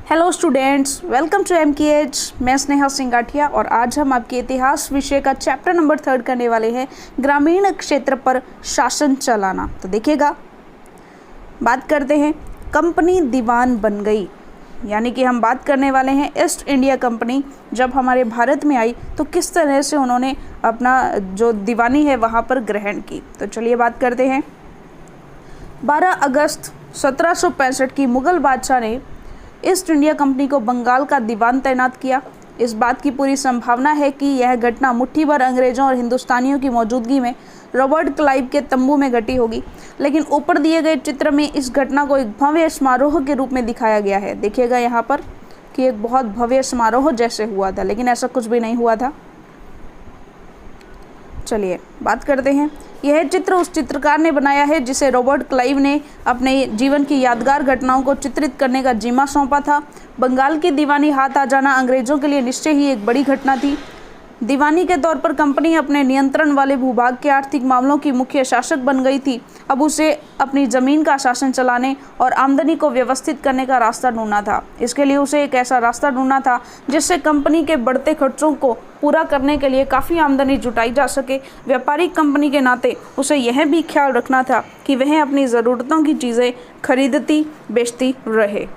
Hello students, welcome to MKH। मैं स्नेहा सिंह गाठिया और आज हम आपके इतिहास विषय का चैप्टर नंबर 3 करने वाले हैं, ग्रामीण क्षेत्र पर शासन चलाना। तो देखिएगा, बात करते हैं कंपनी दीवान बन गई, यानी कि हम बात करने वाले हैं ईस्ट इंडिया कंपनी जब हमारे भारत में आई तो किस तरह से उन्होंने अपना जो दीवानी है वहाँ पर ग्रहण की। तो चलिए बात करते हैं। 12 अगस्त 1765 की मुग़ल बादशाह ने ईस्ट इंडिया कंपनी को बंगाल का दीवान तैनात किया। इस बात की पूरी संभावना है कि यह घटना मुट्ठी भर अंग्रेजों और हिंदुस्तानियों की मौजूदगी में रॉबर्ट क्लाइव के तंबू में घटी होगी, लेकिन ऊपर दिए गए चित्र में इस घटना को एक भव्य समारोह के रूप में दिखाया गया है। देखिएगा यहाँ पर कि एक बहुत भव्य समारोह जैसे हुआ था, लेकिन ऐसा कुछ भी नहीं हुआ था। चलिए बात करते हैं। यह चित्र उस चित्रकार ने बनाया है जिसे रॉबर्ट क्लाइव ने अपने जीवन की यादगार घटनाओं को चित्रित करने का जिम्मा सौंपा था। बंगाल की दीवानी हाथ आ जाना अंग्रेजों के लिए निश्चय ही एक बड़ी घटना थी। दीवानी के तौर पर कंपनी अपने नियंत्रण वाले भूभाग के आर्थिक मामलों की मुख्य शासक बन गई थी। अब उसे अपनी ज़मीन का शासन चलाने और आमदनी को व्यवस्थित करने का रास्ता ढूंढना था। इसके लिए उसे एक ऐसा रास्ता ढूंढना था जिससे कंपनी के बढ़ते खर्चों को पूरा करने के लिए काफ़ी आमदनी जुटाई जा सके। व्यापारिक कंपनी के नाते उसे यह भी ख्याल रखना था कि वह अपनी ज़रूरतों की चीज़ें खरीदती बेचती रहे।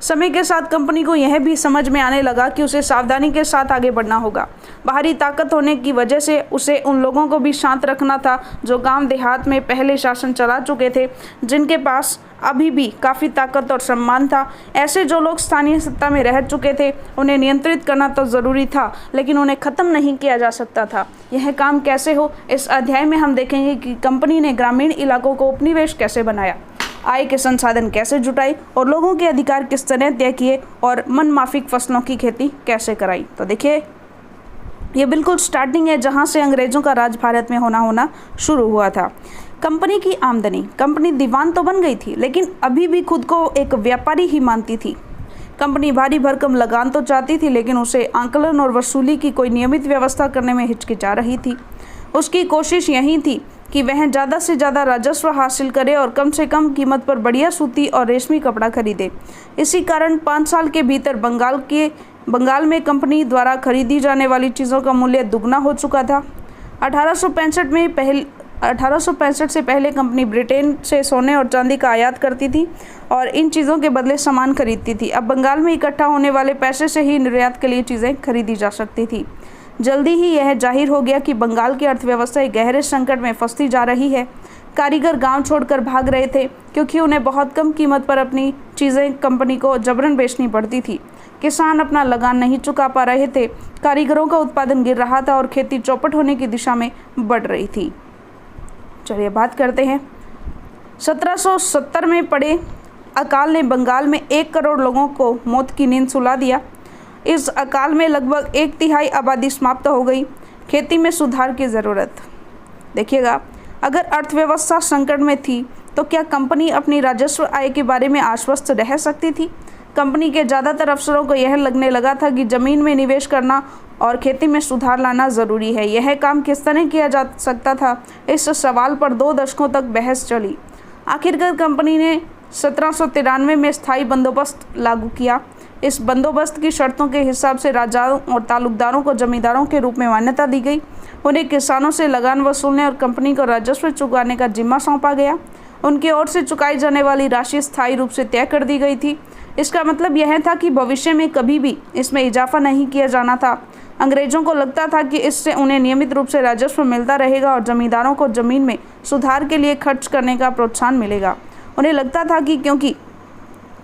समय के साथ कंपनी को यह भी समझ में आने लगा कि उसे सावधानी के साथ आगे बढ़ना होगा। बाहरी ताकत होने की वजह से उसे उन लोगों को भी शांत रखना था जो गांव देहात में पहले शासन चला चुके थे, जिनके पास अभी भी काफ़ी ताकत और सम्मान था। ऐसे जो लोग स्थानीय सत्ता में रह चुके थे उन्हें नियंत्रित करना तो ज़रूरी था, लेकिन उन्हें ख़त्म नहीं किया जा सकता था। यह काम कैसे हो, इस अध्याय में हम देखेंगे कि कंपनी ने ग्रामीण इलाकों को उपनिवेश कैसे बनाया, आय के संसाधन कैसे जुटाई और लोगों के अधिकार किस तरह तय किए और मन माफिक फसलों की खेती कैसे कराई। तो देखिए, ये बिल्कुल स्टार्टिंग है जहां से अंग्रेजों का राज भारत में होना शुरू हुआ था। कंपनी की आमदनी, कंपनी दीवान तो बन गई थी लेकिन अभी भी खुद को एक व्यापारी ही मानती थी। कंपनी भारी भरकम लगान तो चाहती थी, लेकिन उसे आंकलन और वसूली की कोई नियमित व्यवस्था करने में हिचकिचा रही थी। उसकी कोशिश यही थी कि वह ज़्यादा से ज़्यादा राजस्व हासिल करे और कम से कम कीमत पर बढ़िया सूती और रेशमी कपड़ा खरीदे। इसी कारण 5 साल के भीतर बंगाल में कंपनी द्वारा खरीदी जाने वाली चीज़ों का मूल्य दुगना हो चुका था। 1865 से पहले कंपनी ब्रिटेन से सोने और चांदी का आयात करती थी और इन चीज़ों के बदले सामान खरीदती थी। अब बंगाल में इकट्ठा होने वाले पैसे से ही निर्यात के लिए चीज़ें खरीदी जा सकती थी। जल्दी ही यह जाहिर हो गया कि बंगाल की अर्थव्यवस्था एक गहरे संकट में फंसती जा रही है। कारीगर गांव छोड़कर भाग रहे थे क्योंकि उन्हें बहुत कम कीमत पर अपनी चीज़ें कंपनी को जबरन बेचनी पड़ती थी। किसान अपना लगान नहीं चुका पा रहे थे, कारीगरों का उत्पादन गिर रहा था और खेती चौपट होने की दिशा में बढ़ रही थी। चलिए बात करते हैं। 1770 में पड़े अकाल ने बंगाल में 1 करोड़ लोगों को मौत की नींद सुला दिया। इस अकाल में लगभग 1/3 आबादी समाप्त हो गई। खेती में सुधार की ज़रूरत। देखिएगा, अगर अर्थव्यवस्था संकट में थी तो क्या कंपनी अपनी राजस्व आय के बारे में आश्वस्त रह सकती थी? कंपनी के ज़्यादातर अफसरों को यह लगने लगा था कि ज़मीन में निवेश करना और खेती में सुधार लाना ज़रूरी है। यह काम किस तरह किया जा सकता था, इस सवाल पर 2 दशकों तक बहस चली। आखिरकार कंपनी ने 1793 में स्थायी बंदोबस्त लागू किया। इस बंदोबस्त की शर्तों के हिसाब से राजाओं और तालुकदारों को जमींदारों के रूप में मान्यता दी गई। उन्हें किसानों से लगान वसूलने और कंपनी को राजस्व चुकाने का जिम्मा सौंपा गया। उनकी ओर से चुकाई जाने वाली राशि स्थायी रूप से तय कर दी गई थी। इसका मतलब यह था कि भविष्य में कभी भी इसमें इजाफा नहीं किया जाना था। अंग्रेजों को लगता था कि इससे उन्हें नियमित रूप से राजस्व मिलता रहेगा और जमींदारों को ज़मीन में सुधार के लिए खर्च करने का प्रोत्साहन मिलेगा। उन्हें लगता था कि क्योंकि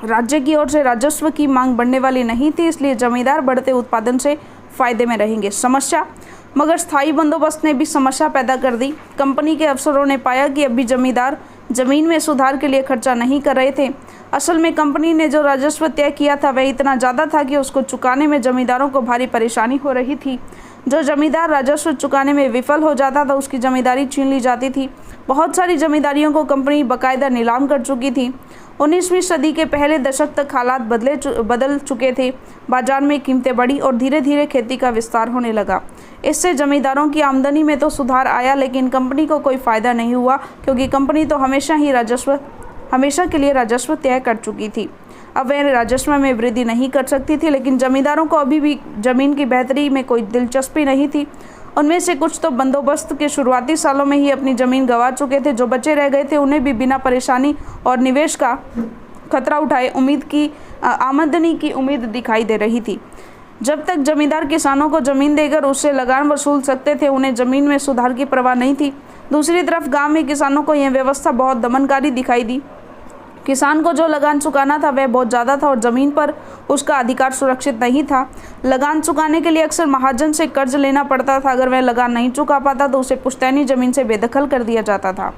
राज्य की ओर से राजस्व की मांग बढ़ने वाली नहीं थी, इसलिए जमींदार बढ़ते उत्पादन से फायदे में रहेंगे। समस्या, मगर स्थायी बंदोबस्त ने भी समस्या पैदा कर दी। कंपनी के अफसरों ने पाया कि अभी जमींदार जमीन में सुधार के लिए खर्चा नहीं कर रहे थे। असल में कंपनी ने जो राजस्व तय किया था वह इतना ज़्यादा था कि उसको चुकाने में जमींदारों को भारी परेशानी हो रही थी। जो जमींदार राजस्व चुकाने में विफल हो जाता था उसकी जमींदारी छीन ली जाती थी। बहुत सारी जमींदारियों को कंपनी बाकायदा नीलाम कर चुकी थी। 19वीं सदी के पहले दशक तक हालात बदल चुके थे। बाजार में कीमतें बढ़ी और धीरे धीरे खेती का विस्तार होने लगा। इससे जमींदारों की आमदनी में तो सुधार आया, लेकिन कंपनी को कोई फ़ायदा नहीं हुआ क्योंकि कंपनी तो हमेशा के लिए राजस्व तय कर चुकी थी। अब वह राजस्व में वृद्धि नहीं कर सकती थी, लेकिन जमींदारों को अभी भी जमीन की बेहतरी में कोई दिलचस्पी नहीं थी। उनमें से कुछ तो बंदोबस्त के शुरुआती सालों में ही अपनी ज़मीन गंवा चुके थे। जो बचे रह गए थे उन्हें भी बिना परेशानी और निवेश का खतरा उठाए आमदनी की उम्मीद दिखाई दे रही थी। जब तक जमींदार किसानों को ज़मीन देकर उससे लगान वसूल सकते थे, उन्हें ज़मीन में सुधार की परवाह नहीं थी। दूसरी तरफ गांव में किसानों को यह व्यवस्था बहुत दमनकारी दिखाई दी। किसान को जो लगान चुकाना था वह बहुत ज़्यादा था और ज़मीन पर उसका अधिकार सुरक्षित नहीं था। लगान चुकाने के लिए अक्सर महाजन से कर्ज लेना पड़ता था। अगर वह लगान नहीं चुका पाता तो उसे पुश्तैनी ज़मीन से बेदखल कर दिया जाता था।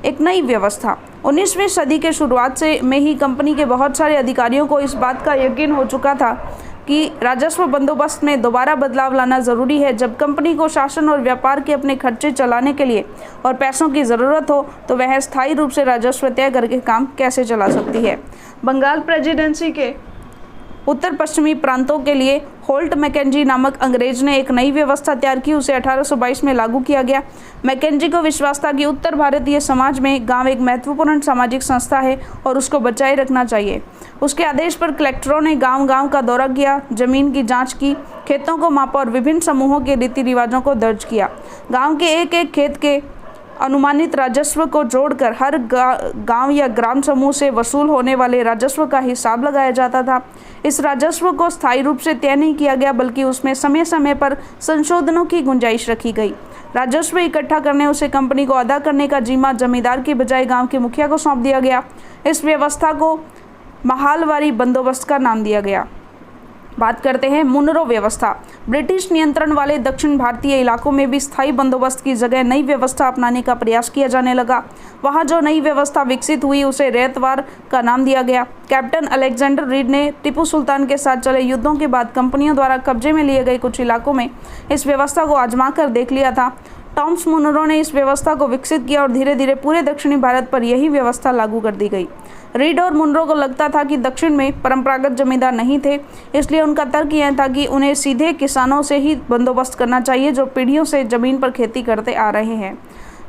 एक नई व्यवस्था 19वीं सदी के शुरुआत में ही कंपनी के बहुत सारे अधिकारियों को इस बात का यकीन हो चुका था कि राजस्व बंदोबस्त में दोबारा बदलाव लाना ज़रूरी है। जब कंपनी को शासन और व्यापार के अपने खर्चे चलाने के लिए और पैसों की ज़रूरत हो तो वह स्थायी रूप से राजस्व तय करके काम कैसे चला सकती है। बंगाल प्रेसिडेंसी के उत्तर पश्चिमी प्रांतों के लिए होल्ट मैकेंजी नामक अंग्रेज ने एक नई व्यवस्था तैयार की। उसे 1822 में लागू किया गया। मैकेंजी को विश्वास था कि उत्तर भारतीय समाज में गांव एक महत्वपूर्ण सामाजिक संस्था है और उसको बचाए रखना चाहिए। उसके आदेश पर कलेक्टरों ने गांव-गांव का दौरा किया, जमीन की जांच की, खेतों को मापा और विभिन्न समूहों के रीति रिवाजों को दर्ज किया। गाँव के एक एक खेत के अनुमानित राजस्व को जोड़कर हर गांव या ग्राम समूह से वसूल होने वाले राजस्व का हिसाब लगाया जाता था। इस राजस्व को स्थायी रूप से तय नहीं किया गया, बल्कि उसमें समय समय पर संशोधनों की गुंजाइश रखी गई। राजस्व इकट्ठा करने उसे कंपनी को अदा करने का जिम्मा जमींदार की बजाय गांव के मुखिया को सौंप दिया गया। इस व्यवस्था को महालवारी बंदोबस्त का नाम दिया गया। बात करते हैं मुनरो व्यवस्था। ब्रिटिश नियंत्रण वाले दक्षिण भारतीय इलाकों में भी स्थायी बंदोबस्त की जगह नई व्यवस्था अपनाने का प्रयास किया जाने लगा। वहां जो नई व्यवस्था विकसित हुई उसे रैयतवार का नाम दिया गया। कैप्टन अलेक्जेंडर रीड ने टीपू सुल्तान के साथ चले युद्धों के बाद कंपनियों द्वारा कब्जे में लिए गए कुछ इलाकों में इस व्यवस्था को आजमा कर देख लिया था। टॉमस मुनरो ने इस व्यवस्था को विकसित किया और धीरे धीरे पूरे दक्षिणी भारत पर यही व्यवस्था लागू कर दी गई। रीड और मुनरो को लगता था कि दक्षिण में परंपरागत जमींदार नहीं थे, इसलिए उनका तर्क यह था कि उन्हें सीधे किसानों से ही बंदोबस्त करना चाहिए जो पीढ़ियों से जमीन पर खेती करते आ रहे हैं।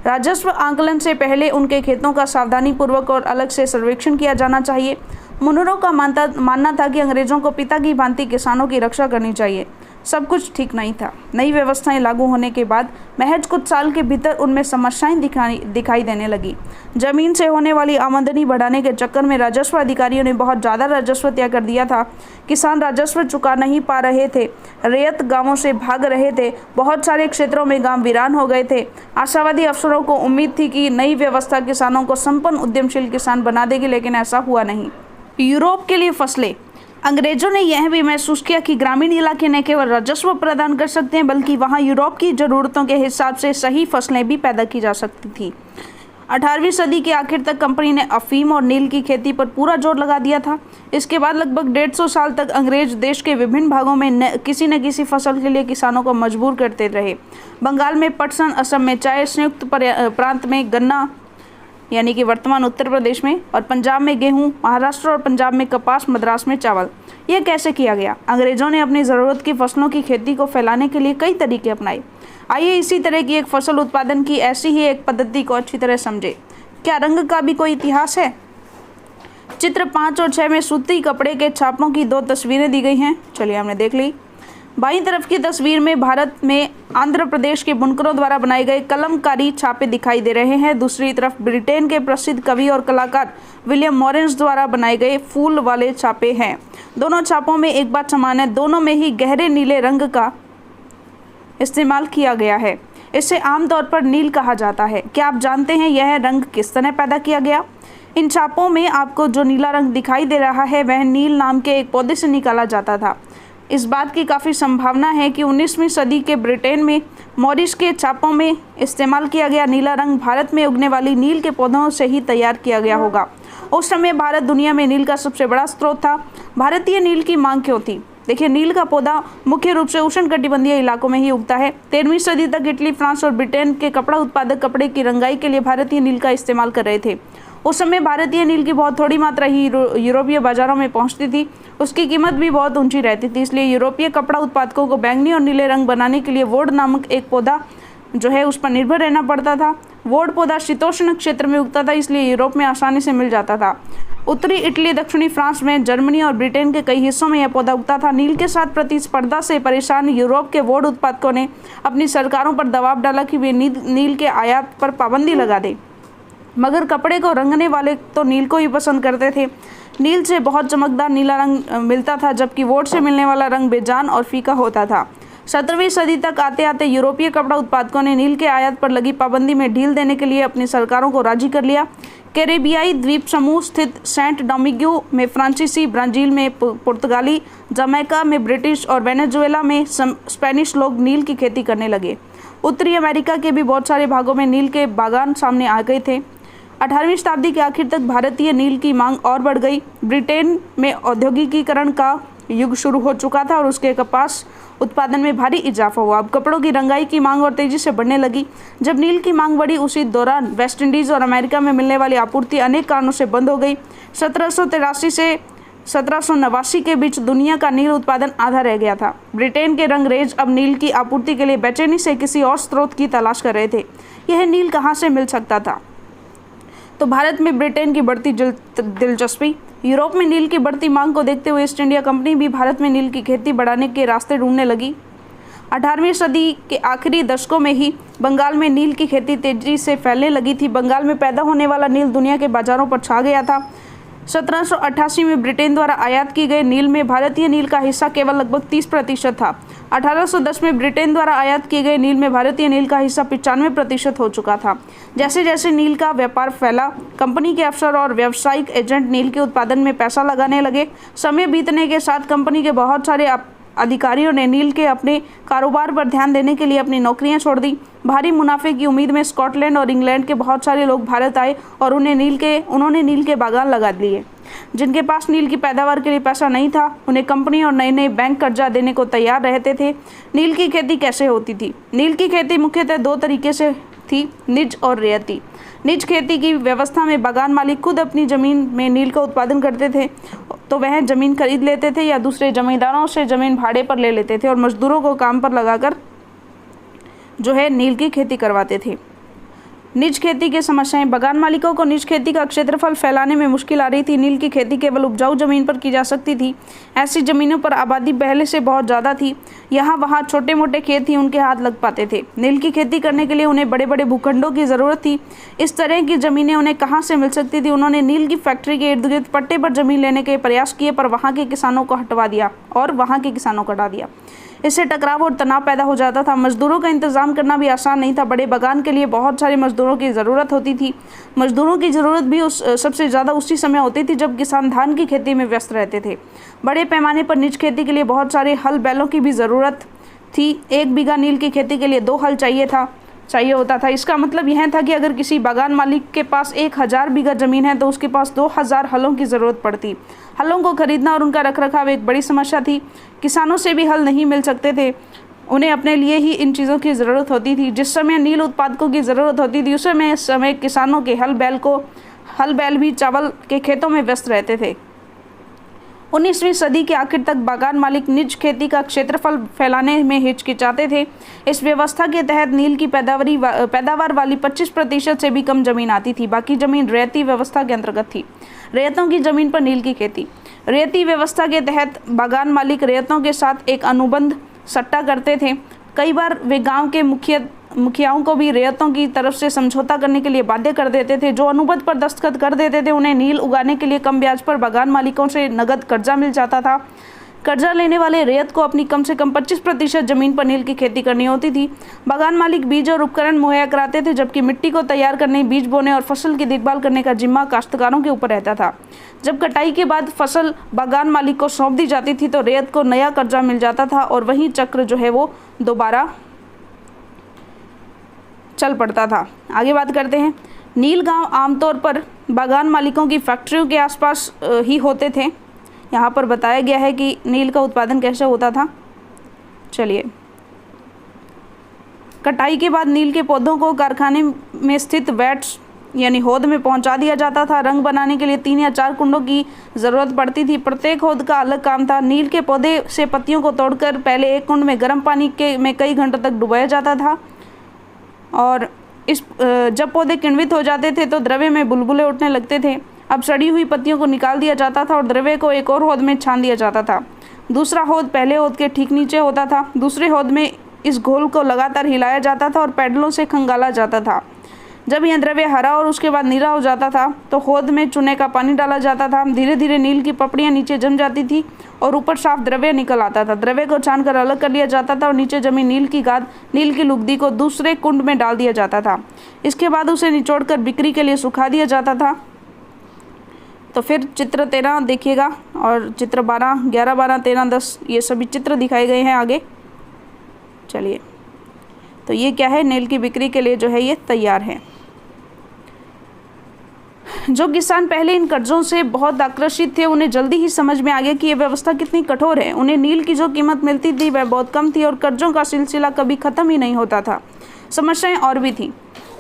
राजस्व आंकलन से पहले उनके खेतों का सावधानीपूर्वक और अलग से सर्वेक्षण किया जाना चाहिए। मुनरो का मानना था कि अंग्रेजों को पिता की भांति किसानों की रक्षा करनी चाहिए। सब कुछ ठीक नहीं था। नई व्यवस्थाएं लागू होने के बाद महज कुछ साल के भीतर उनमें समस्याएं दिखाई देने लगी। जमीन से होने वाली आमदनी बढ़ाने के चक्कर में राजस्व अधिकारियों ने बहुत ज़्यादा राजस्व तय कर दिया था। किसान राजस्व चुका नहीं पा रहे थे, रैयत गांवों से भाग रहे थे, बहुत सारे क्षेत्रों में गांव वीरान हो गए थे। आशावादी अफसरों को उम्मीद थी कि नई व्यवस्था किसानों को संपन्न उद्यमशील किसान बना देगी, लेकिन ऐसा हुआ नहीं। यूरोप के लिए फसलें। अंग्रेजों ने यह भी महसूस किया कि ग्रामीण इलाके न केवल राजस्व प्रदान कर सकते हैं, बल्कि वहां यूरोप की ज़रूरतों के हिसाब से सही फसलें भी पैदा की जा सकती थी। 18वीं सदी के आखिर तक कंपनी ने अफीम और नील की खेती पर पूरा जोर लगा दिया था। इसके बाद लगभग 150 साल तक अंग्रेज देश के विभिन्न भागों में किसी न किसी फसल के लिए किसानों को मजबूर करते रहे। बंगाल में पटसन, असम में चाय, संयुक्त प्रांत में गन्ना यानी कि वर्तमान उत्तर प्रदेश में, और पंजाब में गेहूं, महाराष्ट्र और पंजाब में कपास, मद्रास में चावल। यह कैसे किया गया? अंग्रेजों ने अपनी ज़रूरत की फसलों की खेती को फैलाने के लिए कई तरीके अपनाए। आइए इसी तरह की एक फसल उत्पादन की ऐसी ही एक पद्धति को अच्छी तरह समझे। क्या रंग का भी कोई इतिहास है? चित्र 5 और 6 में सूती कपड़े के छापों की 2 तस्वीरें दी गई हैं। चलिए हमने देख ली। बाईं तरफ की तस्वीर में भारत में आंध्र प्रदेश के बुनकरों द्वारा बनाए गए कलमकारी छापे दिखाई दे रहे हैं। दूसरी तरफ ब्रिटेन के प्रसिद्ध कवि और कलाकार विलियम मॉरिस द्वारा बनाए गए फूल वाले छापे हैं। दोनों छापों में एक बात समान है, दोनों में ही गहरे नीले रंग का इस्तेमाल किया गया है। इसे आमतौर पर नील कहा जाता है। क्या आप जानते हैं यह रंग किस तरह पैदा किया गया? इन छापों में आपको जो नीला रंग दिखाई दे रहा है वह नील नाम के एक पौधे से निकाला जाता था। इस बात की काफ़ी संभावना है कि 19वीं सदी के ब्रिटेन में मॉरिस के छापों में इस्तेमाल किया गया नीला रंग भारत में उगने वाली नील के पौधों से ही तैयार किया गया होगा। उस समय भारत दुनिया में नील का सबसे बड़ा स्रोत था। भारतीय नील की मांग क्यों थी? देखिए, नील का पौधा मुख्य रूप से उष्णकटिबंधीय इलाकों में ही उगता है। 13वीं सदी तक इटली, फ्रांस और ब्रिटेन के कपड़ा उत्पादक कपड़े की रंगाई के लिए भारतीय नील का इस्तेमाल कर रहे थे। उस समय भारतीय नील की बहुत थोड़ी मात्रा ही यूरोपीय बाजारों में पहुंचती थी। उसकी कीमत भी बहुत ऊंची रहती थी, इसलिए यूरोपीय कपड़ा उत्पादकों को बैंगनी और नीले रंग बनाने के लिए वोड नामक एक पौधा जो है उस पर निर्भर रहना पड़ता था। वोड पौधा शीतोष्ण क्षेत्र में उगता था, इसलिए यूरोप में आसानी से मिल जाता था। उत्तरी इटली, दक्षिणी फ्रांस में, जर्मनी और ब्रिटेन के कई हिस्सों में यह पौधा उगता था। नील के साथ प्रतिस्पर्धा से परेशान यूरोप के वुड उत्पादकों ने अपनी सरकारों पर दबाव डाला कि वे नील के आयात पर पाबंदी लगा दें, मगर कपड़े को रंगने वाले तो नील को ही पसंद करते थे। नील से बहुत चमकदार नीला रंग मिलता था, जबकि वुड से मिलने वाला रंग बेजान और फीका होता था। 17वीं सदी तक आते आते यूरोपीय कपड़ा उत्पादकों ने नील के आयात पर लगी पाबंदी में ढील देने के लिए अपनी सरकारों को राजी कर लिया। कैरेबियाई द्वीप समूह स्थित सेंट डोमिंगो में फ्रांसीसी, ब्राज़ील में पुर्तगाली, जमैका में ब्रिटिश और वेनेजुएला में स्पेनिश लोग नील की खेती करने लगे। उत्तरी अमेरिका के भी बहुत सारे भागों में नील के बागान सामने आ गए थे। 18वीं शताब्दी के आखिर तक भारतीय नील की मांग और बढ़ गई। ब्रिटेन में औद्योगिकीकरण का युग शुरू हो चुका था और उसके कपास उत्पादन में भारी इजाफा हुआ। अब कपड़ों की रंगाई की मांग और तेजी से बढ़ने लगी। जब नील की मांग बढ़ी, उसी दौरान वेस्ट इंडीज़ और अमेरिका में मिलने वाली आपूर्ति अनेक कारणों से बंद हो गई। 1783 से 1789 के बीच दुनिया का नील उत्पादन आधा रह गया था। ब्रिटेन के रंगरेज अब नील की आपूर्ति के लिए बेचैनी से किसी और स्रोत की तलाश कर रहे थे। यह नील कहाँ से मिल सकता था? तो भारत में ब्रिटेन की बढ़ती दिलचस्पी। यूरोप में नील की बढ़ती मांग को देखते हुए ईस्ट इंडिया कंपनी भी भारत में नील की खेती बढ़ाने के रास्ते ढूंढने लगी। 18वीं सदी के आखिरी दशकों में ही बंगाल में नील की खेती तेजी से फैलने लगी थी। बंगाल में पैदा होने वाला नील दुनिया के बाजारों पर छा गया था। 1788 में ब्रिटेन द्वारा आयात की गई नील में भारतीय नील का हिस्सा केवल लगभग 30% था। 1810 में ब्रिटेन द्वारा आयात की गई नील में भारतीय नील का हिस्सा 95% हो चुका था। जैसे जैसे नील का व्यापार फैला, कंपनी के अफसर और व्यावसायिक एजेंट नील के उत्पादन में पैसा लगाने लगे। समय बीतने के साथ कंपनी के बहुत सारे अधिकारियों ने नील के अपने कारोबार पर ध्यान देने के लिए अपनी नौकरियां छोड़ दी। भारी मुनाफे की उम्मीद में स्कॉटलैंड और इंग्लैंड के बहुत सारे लोग भारत आए और उन्होंने नील के बागान लगा लिए। जिनके पास नील की पैदावार के लिए पैसा नहीं था, उन्हें कंपनी और नए नए बैंक कर्जा देने को तैयार रहते थे। नील की खेती कैसे होती थी? नील की खेती मुख्यतः दो तरीके से थी, निज और रियायती। निज खेती की व्यवस्था में बागान मालिक खुद अपनी ज़मीन में नील का उत्पादन करते थे, तो वह ज़मीन खरीद लेते थे या दूसरे जमींदारों से ज़मीन भाड़े पर ले लेते थे और मजदूरों को काम पर लगाकर जो है नील की खेती करवाते थे। निज खेती की समस्याएं। बागान मालिकों को निज खेती का क्षेत्रफल फैलाने में मुश्किल आ रही थी। नील की खेती केवल उपजाऊ जमीन पर की जा सकती थी। ऐसी जमीनों पर आबादी पहले से बहुत ज़्यादा थी। यहाँ वहाँ छोटे मोटे खेत ही उनके हाथ लग पाते थे। नील की खेती करने के लिए उन्हें बड़े बड़े भूखंडों की ज़रूरत थी। इस तरह की ज़मीनें उन्हें कहाँ से मिल सकती थी? उन्होंने नील की फैक्ट्री के इर्द गिर्द पट्टे पर ज़मीन लेने के प्रयास किए, पर वहाँ के किसानों को हटवा दिया और वहाँ के किसानों को हटा दिया। इससे टकराव और तनाव पैदा हो जाता था। मजदूरों का इंतजाम करना भी आसान नहीं था। बड़े बागान के लिए बहुत सारे मजदूरों की ज़रूरत होती थी। मजदूरों की ज़रूरत भी सबसे ज़्यादा उसी समय होती थी जब किसान धान की खेती में व्यस्त रहते थे। बड़े पैमाने पर निज खेती के लिए बहुत सारे हल बैलों की भी ज़रूरत थी। 1 बीघा नील की खेती के लिए 2 हल चाहिए होता था। इसका मतलब यह था कि अगर किसी बागान मालिक के पास 1000 बीघा ज़मीन है तो उसके पास 2000 हलों की ज़रूरत पड़ती। हलों को खरीदना और उनका रखरखाव एक बड़ी समस्या थी। किसानों से भी हल नहीं मिल सकते थे, उन्हें अपने लिए ही इन चीज़ों की ज़रूरत होती थी। जिस समय नील उत्पादकों की ज़रूरत होती थी, उस समय किसानों के हल बैल भी चावल के खेतों में व्यस्त रहते थे। 19वीं सदी के आखिर तक बागान मालिक निज खेती का क्षेत्रफल फैलाने में हिचकिचाते थे। इस व्यवस्था के तहत नील की पैदावार वाली 25% से भी कम जमीन आती थी। बाकी जमीन रैयती व्यवस्था के अंतर्गत थी। रैयतों की जमीन पर नील की खेती। रैयती व्यवस्था के तहत बागान मालिक रैयतों के साथ एक अनुबंध सट्टा करते थे। कई बार वे गांव के मुखियाओं को भी रैयतों की तरफ से समझौता करने के लिए बाध्य कर देते थे। जो अनुबंध पर दस्तखत कर देते थे, उन्हें नील उगाने के लिए कम ब्याज पर बागान मालिकों से नगद कर्जा मिल जाता था। कर्जा लेने वाले रैयत को अपनी कम से कम 25% जमीन पर नील की खेती करनी होती थी। बागान मालिक बीज और उपकरण मुहैया कराते थे, जबकि मिट्टी को तैयार करने, बीज बोने और फसल की देखभाल करने का जिम्मा काश्तकारों के ऊपर रहता था। जब कटाई के बाद फसल बागान मालिक को सौंप दी जाती थी तो रैयत को नया कर्जा मिल जाता था और वही चक्र जो है वो दोबारा चल पड़ता था। आगे बात करते हैं। नील गांव आमतौर पर बागान मालिकों की फैक्ट्रियों के आसपास ही होते थे। यहाँ पर बताया गया है कि नील का उत्पादन कैसे होता था। चलिए, कटाई के बाद नील के पौधों को कारखाने में स्थित वैट्स यानी हौद में पहुंचा दिया जाता था। रंग बनाने के लिए 3 या 4 कुंडों की ज़रूरत पड़ती थी। प्रत्येक हौद का अलग काम था। नील के पौधे से पत्तियों को तोड़कर पहले एक कुंड में गर्म पानी में कई घंटों तक डुबाया जाता था और जब पौधे किण्वित हो जाते थे तो द्रव्य में बुलबुले उठने लगते थे। अब सड़ी हुई पत्तियों को निकाल दिया जाता था और द्रव्य को एक और हौद में छान दिया जाता था। दूसरा हौद पहले हौद के ठीक नीचे होता था। दूसरे हौद में इस घोल को लगातार हिलाया जाता था और पैडलों से खंगाला जाता था। जब यह द्रव्य हरा और उसके बाद नीला हो जाता था तो हौद में चूने का पानी डाला जाता था। धीरे धीरे नील की पपड़ियाँ नीचे जम जाती थी और ऊपर साफ द्रव्य निकल आता था। द्रव्य को छानकर अलग कर लिया जाता था और नीचे जमी नील की गाद, नील की लुगदी को दूसरे कुंड में डाल दिया जाता था। इसके बाद उसे निचोड़कर बिक्री के लिए सुखा दिया जाता था। तो फिर चित्र 13 देखिएगा और चित्र 12, 11, 12, 13, 10 ये सभी चित्र दिखाए गए हैं आगे। चलिए, तो ये क्या है, नील की बिक्री के लिए जो है ये तैयार है। जो किसान पहले इन कर्जों से बहुत आकर्षित थे उन्हें जल्दी ही समझ में आ गया कि यह व्यवस्था कितनी कठोर है। उन्हें नील की जो कीमत मिलती थी वह बहुत कम थी और कर्जों का सिलसिला कभी ख़त्म ही नहीं होता था। समस्याएं और भी थी।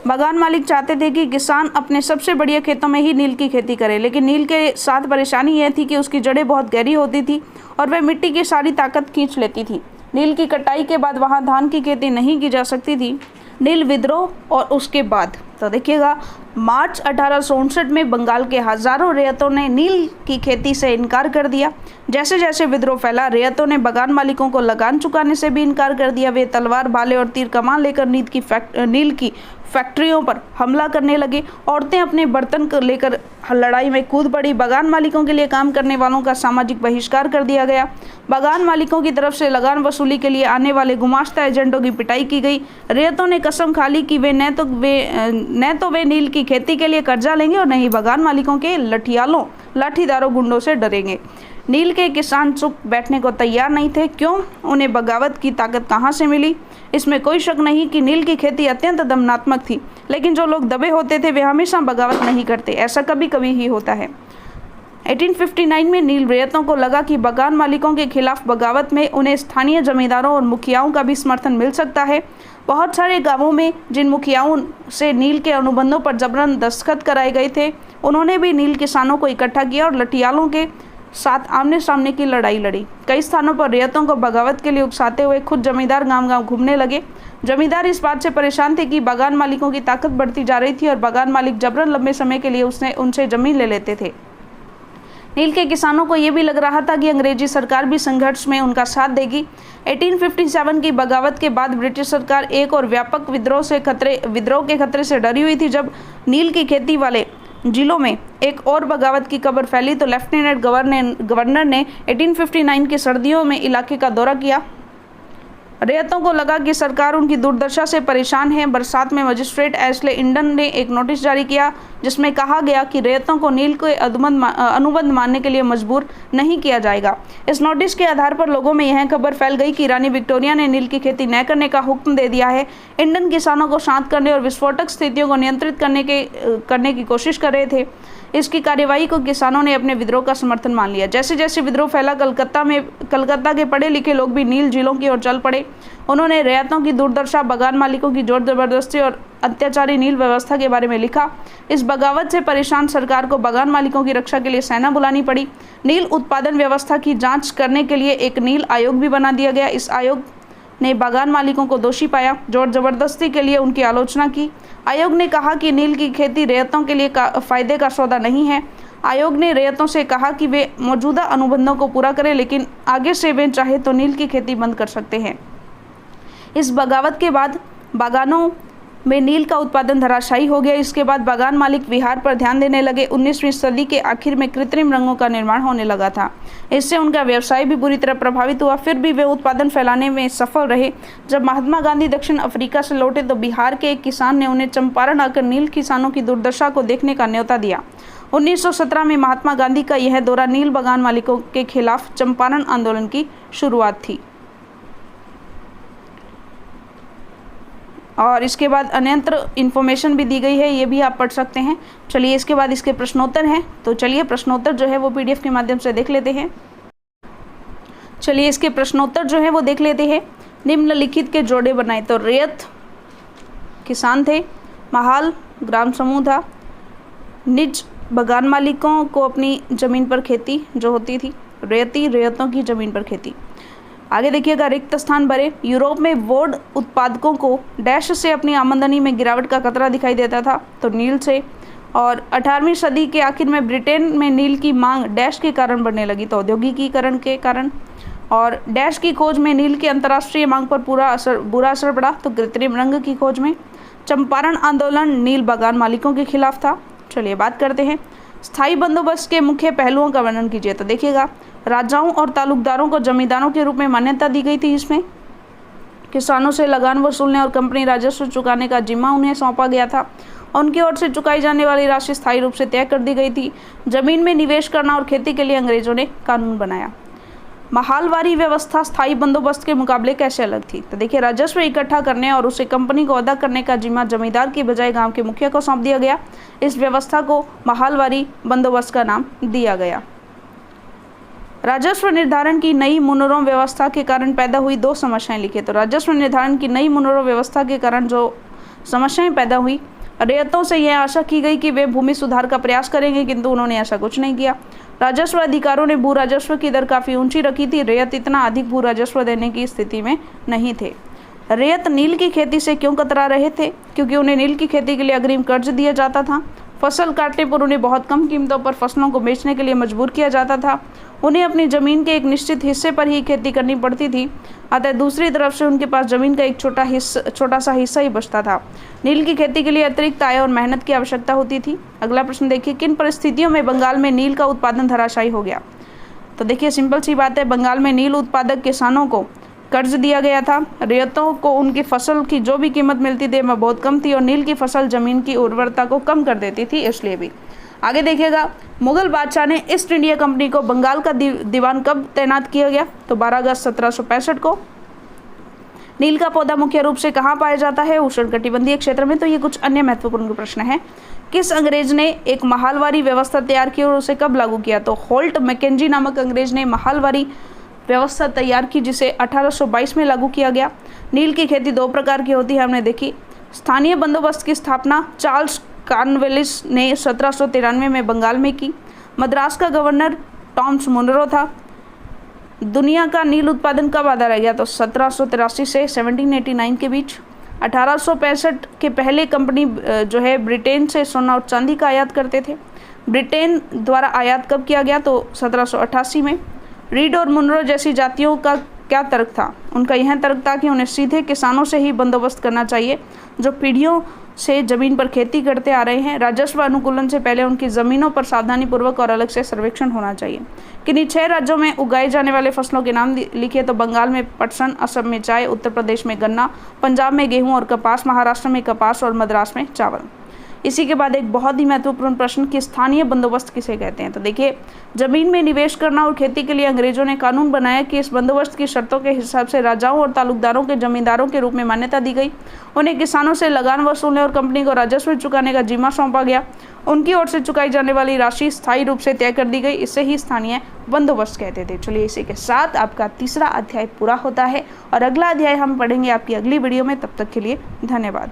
बागान मालिक चाहते थे कि किसान अपने सबसे बढ़िया खेतों में ही नील की खेती करे, लेकिन नील के साथ परेशानी यह थी कि उसकी जड़ें बहुत गहरी होती थी और वह मिट्टी की सारी ताकत खींच लेती थी। नील की कटाई के बाद वहाँ धान की खेती नहीं की जा सकती थी। नील विद्रोह और उसके बाद तो देखिएगा, मार्च 1859 में बंगाल के हजारों रेयतों ने नील की खेती से इनकार कर दिया। जैसे जैसे विद्रोह फैला, रेयतों ने बागान मालिकों को लगान चुकाने से भी इनकार कर दिया। वे तलवार, भाले और तीर कमान लेकर नील की फैक्ट्रियों पर हमला करने लगे। औरतें अपने बर्तन को लेकर लड़ाई में कूद पड़ी। बागान मालिकों के लिए काम करने वालों का सामाजिक बहिष्कार कर दिया गया। बागान मालिकों की तरफ से लगान वसूली के लिए आने वाले गुमाश्ता एजेंटों की पिटाई की गई। रेयतों ने कसम खा ली कि वे न तो वे नील की खेती के लिए कर्जा लेंगे और न ही बागान मालिकों के लाठीदारों गुंडों से डरेंगे। नील के किसान चुप बैठने को तैयार नहीं थे। क्यों? उन्हें बगावत की ताकत कहाँ से मिली? इसमें कोई शक नहीं कि नील की खेती अत्यंत दमनात्मक थी, लेकिन जो लोग दबे होते थे वे हमेशा बगावत नहीं करते। ऐसा कभी कभी ही होता है। 1859 में नील रेयतों को लगा कि बागान मालिकों के खिलाफ बगावत में उन्हें स्थानीय जमींदारों और मुखियाओं का भी समर्थन मिल सकता है। बहुत सारे गांवों में जिन मुखियाओं से नील के अनुबंधों पर जबरन दस्तखत कराए गए थे, उन्होंने भी नील किसानों को इकट्ठा किया और लठियालों के साथ आमने सामने की लड़ाई लड़ी। कई स्थानों पर रेयतों को बगावत के लिए उकसाते हुए खुद जमींदार गांव गांव घूमने लगे। जमींदार इस बात से परेशान थे कि बागान मालिकों की ताकत बढ़ती जा रही थी और बागान मालिक जबरन लंबे समय के लिए उनसे जमीन ले लेते थे। नील के किसानों को यह भी लग रहा था कि अंग्रेजी सरकार भी संघर्ष में उनका साथ देगी। 1857 की बगावत के बाद ब्रिटिश सरकार एक और व्यापक विद्रोह के खतरे से डरी हुई थी। जब नील की खेती वाले जिलों में एक और बगावत की खबर फैली तो लेफ्टिनेंट गवर्नर ने 1859 की सर्दियों में इलाके का दौरा किया। रेयतों को लगा कि सरकार उनकी दुर्दशा से परेशान है। बरसात में मजिस्ट्रेट एशले इंडन ने एक नोटिस जारी किया जिसमें कहा गया कि रेयतों को नील के अनुबंध मानने के लिए मजबूर नहीं किया जाएगा। इस नोटिस के आधार पर लोगों में यह खबर फैल गई कि रानी विक्टोरिया ने नील की खेती न करने का हुक्म दे दिया है। इंडन किसानों को शांत करने और विस्फोटक स्थितियों को नियंत्रित करने की कोशिश कर रहे थे। इसकी कार्यवाही को किसानों ने अपने विद्रोह का समर्थन मान लिया। जैसे जैसे विद्रोह फैला, कलकत्ता के पढ़े लिखे लोग भी नील जिलों की ओर चल पड़े। उन्होंने रेयतों की दुर्दशा, बागान मालिकों की जोर जबरदस्ती और अत्याचारी नील व्यवस्था के बारे में लिखा। इस बगावत से परेशान सरकार को बागान मालिकों की रक्षा के लिए सेना बुलानी पड़ी। नील उत्पादन व्यवस्था की जांच करने के लिए एक नील आयोग भी बना दिया गया। इस आयोग ने बागान मालिकों को दोषी पाया, जोर जबरदस्ती के लिए उनकी आलोचना की। आयोग ने कहा कि नील की खेती रेयतों के लिए फायदे का सौदा नहीं है। आयोग ने रेयतों से कहा कि वे मौजूदा अनुबंधों को पूरा करें, लेकिन आगे से वे चाहे तो नील की खेती बंद कर सकते हैं। इस बगावत के बाद बागानों में नील का उत्पादन धराशायी हो गया। इसके बाद बागान मालिक विहार पर ध्यान देने लगे। 19वीं सदी के आखिर में कृत्रिम रंगों का निर्माण होने लगा था। इससे उनका व्यवसाय भी बुरी तरह प्रभावित हुआ। फिर भी वे उत्पादन फैलाने में सफल रहे। जब महात्मा गांधी दक्षिण अफ्रीका से लौटे तो बिहार के एक किसान ने उन्हें चंपारण आकर नील किसानों की दुर्दशा को देखने का न्योता दिया। 1917 में महात्मा गांधी का यह दौरा नील बागान मालिकों के खिलाफ चंपारण आंदोलन की शुरुआत थी। और इसके बाद अन्यंत्र इन्फॉर्मेशन भी दी गई है, ये भी आप पढ़ सकते हैं। चलिए, इसके बाद इसके प्रश्नोत्तर हैं, तो चलिए प्रश्नोत्तर जो है वो पीडीएफ के माध्यम से देख लेते हैं। चलिए, इसके प्रश्नोत्तर जो है वो देख लेते हैं। निम्नलिखित के जोड़े बनाए। तो रेयत किसान थे, महाल ग्राम समूह था, निज बागान मालिकों को अपनी ज़मीन पर खेती जो होती थी, रेयतों की ज़मीन पर खेती। आगे देखिएगा, रिक्त स्थान भरे। यूरोप में वोड उत्पादकों को डैश से अपनी आमदनी में गिरावट का खतरा दिखाई देता था, तो नील से। और 18वीं सदी के आखिर में ब्रिटेन में नील की मांग डैश के कारण बढ़ने लगी, तो औद्योगिकीकरण के कारण। और डैश की खोज में नील की अंतर्राष्ट्रीय मांग पर बुरा असर पड़ा, तो कृत्रिम रंग की खोज में। चंपारण आंदोलन नील बागान मालिकों के खिलाफ था। चलिए बात करते हैं स्थायी बंदोबस्त के मुख्य पहलुओं का वर्णन कीजिए। तो देखिएगा, राजाओं और तालुकदारों को जमींदारों के रूप में मान्यता दी गई थी। इसमें किसानों से लगान वसूलने और कंपनी राजस्व चुकाने का जिम्मा उन्हें सौंपा गया था। उनकी ओर से चुकाई जाने वाली राशि स्थायी रूप से तय कर दी गई थी। जमीन में निवेश करना और खेती के लिए अंग्रेजों ने कानून बनाया। महालवारी व्यवस्था स्थायी बंदोबस्त के मुकाबले कैसे अलग थी? तो देखिए, राजस्व इकट्ठा करने और उसे कंपनी को अदा करने का जिम्मा जमींदार की बजाय गांव के मुखिया को सौंप दिया गया। इस व्यवस्था को महालवारी बंदोबस्त का नाम दिया गया। राजस्व निर्धारण की नई मुनरो व्यवस्था के कारण पैदा हुई दो समस्याएं लिखिए। तो राजस्व निर्धारण की नई मुनरो व्यवस्था के कारण जो समस्याएं पैदा हुई, रैयतों से यह आशा की गई कि वे भूमि सुधार का प्रयास करेंगे, किंतु उन्होंने ऐसा कुछ नहीं किया। राजस्व अधिकारियों ने भू राजस्व की दर काफी ऊंची रखी थी। रैयत इतना अधिक भू राजस्व देने की स्थिति में नहीं थे। रैयत नील की खेती से क्यों कतरा रहे थे? क्योंकि उन्हें नील की खेती के लिए अग्रिम कर्ज दिया जाता था। फसल काटने पर उन्हें बहुत कम कीमतों पर फसलों को बेचने के लिए मजबूर किया जाता था। उन्हें अपनी जमीन के एक निश्चित हिस्से पर ही खेती करनी पड़ती थी। अतः दूसरी तरफ से उनके पास जमीन का एक छोटा सा हिस्सा ही बचता था। नील की खेती के लिए अतिरिक्त आय और मेहनत की आवश्यकता होती थी। अगला प्रश्न देखिए, किन परिस्थितियों में बंगाल में नील का उत्पादन धराशायी हो गया? तो देखिए, सिंपल सी बात है, बंगाल में नील उत्पादक किसानों को कर्ज दिया गया था। रैयतों को उनकी फसल की जो भी कीमत मिलती थी वह बहुत कम थी और नील की फसल जमीन की उर्वरता को कम कर देती थी, इसलिए भी। आगे देखिएगा, मुगल बादशाह ने ईस्ट इंडिया कंपनी को बंगाल का दीवान कब तैनात किया गया? तो 12 अगस्त 1765 को। नील का पौधा मुख्य रूप से कहाँ पाया जाता है? उष्णकटिबंधीय क्षेत्र में। तो ये कुछ अन्य महत्वपूर्ण प्रश्न हैं। किस अंग्रेज ने एक महालवारी व्यवस्था तैयार की और उसे कब लागू किया? तो होल्ट मैकेंजी नामक अंग्रेज ने महालवारी व्यवस्था तैयार की, जिसे 1822 में लागू किया गया। नील की खेती दो प्रकार की होती है, हमने देखी। स्थानीय बंदोबस्त की स्थापना चार्ल्स कॉर्नवेलिस ने 1793 में बंगाल में की। मद्रास का गवर्नर टॉमस मुनरो था। दुनिया का नील उत्पादन कब आधा रह गया? तो 1783 से 1789 के बीच। 1865 के पहले कंपनी जो है ब्रिटेन से सोना और चांदी का आयात करते थे। ब्रिटेन द्वारा आयात कब किया गया? तो 1788 में। रीड और मुनरो जैसी जातियों का क्या तर्क था? उनका यह तर्क था कि उन्हें सीधे किसानों से ही बंदोबस्त करना चाहिए जो पीढ़ियों से जमीन पर खेती करते आ रहे हैं। राजस्व अनुकूलन से पहले उनकी जमीनों पर सावधानीपूर्वक और अलग से सर्वेक्षण होना चाहिए। किन्हीं 6 राज्यों में उगाए जाने वाले फसलों के नाम लिखिए। तो बंगाल में पटसन, असम में चाय, उत्तर प्रदेश में गन्ना, पंजाब में गेहूं और कपास, महाराष्ट्र में कपास और मद्रास में चावल। इसी के बाद एक बहुत ही महत्वपूर्ण प्रश्न कि स्थानीय बंदोबस्त किसे कहते हैं? तो देखिए, जमीन में निवेश करना और खेती के लिए अंग्रेजों ने कानून बनाया कि इस बंदोबस्त की शर्तों के हिसाब से राजाओं और तालुकदारों के जमींदारों के रूप में मान्यता दी गई। उन्हें किसानों से लगान वसूलने और कंपनी को राजस्व चुकाने का जिम्मा सौंपा गया। उनकी ओर से चुकाई जाने वाली राशि स्थायी रूप से तय कर दी गई। इसे ही स्थानीय बंदोबस्त कहते थे। चलिए, इसी के साथ आपका तीसरा अध्याय पूरा होता है और अगला अध्याय हम पढ़ेंगे आपकी अगली वीडियो में। तब तक के लिए धन्यवाद।